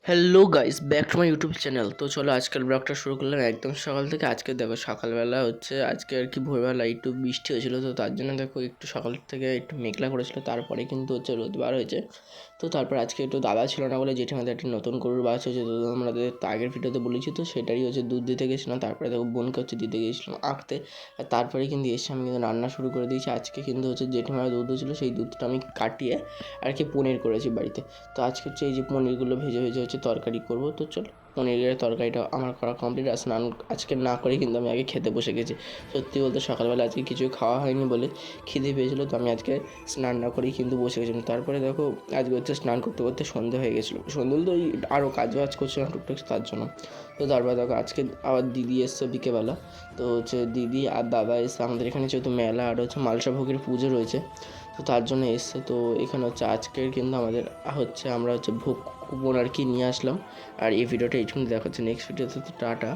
Hello guys, back to my YouTube channel. তো চলো আজকের ব্লগটা শুরু করলাম একদম সকাল থেকে। আজকে দেখো সকালবেলা হচ্ছে, আজকে আর কি ভোরবেলা একটু বৃষ্টি হয়েছিল, তো তার জন্য দেখো একটু সকাল থেকে একটু মেঘলা করেছিল, তারপরে কিন্তু হচ্ছে রোদ বার হয়েছে। তো তারপর আজকে একটু দাদা ছিল না বলে জেঠিমাদের একটা নতুন গরুর বাছ হয়েছে, তো আমাদের আগের ভিডিওতে বলেছি, তো সেটারই হচ্ছে দুধ দিতে গেছিলাম। তারপরে দেখো বোনকে হচ্ছে দিতে গিয়েছিলাম আঁকতে, আর তারপরে কিন্তু এসে আমি কিন্তু রান্না শুরু করে দিয়েছি। আজকে কিন্তু হচ্ছে জেঠিমার দুধ ছিল, সেই দুধটা আমি কাটিয়ে আর কি পনির করেছি বাড়িতে। তো আজকে হচ্ছে এই যে পনিরগুলো ভেজে ভেজে হচ্ছে তরকারি করব। তো চলো পনিরের তরকারিটা আমার করা কমপ্লিট। আর স্নান আজকে না করে কিন্তু আমি আগে খেতে বসে গেছি। সত্যি বলতে সকালবেলা আজকে কিছু খাওয়া হয়নি বলে খিদে পেয়েছিলো, তো আমি আজকে স্নান না করেই কিন্তু বসে গেছিলাম। তারপরে দেখো আজকে হচ্ছে স্নান করতে করতে সন্ধে হয়ে গেছিলো। সন্ধে তো ওই আরও কাজ বাজ করছিলাম টুকটাক, তার জন্য। তো তারপরে দেখো আজকে আবার দিদি এসছে বিকেবেলা। তো হচ্ছে দিদি আর দাদা এসছে আমাদের এখানে, যেহেতু মেলা আর হচ্ছে মালসা ভোগের পুজো রয়েছে, তো তার জন্য এসছে। তো এখানে হচ্ছে আজকের কিন্তু আমাদের হচ্ছে আমরা হচ্ছে ভোগ কুপন আর কি নিয়ে আসলাম। আর এই ভিডিওটা এইটুকু দেখা হচ্ছে নেক্সট ভিডিওতে। তো টাটা।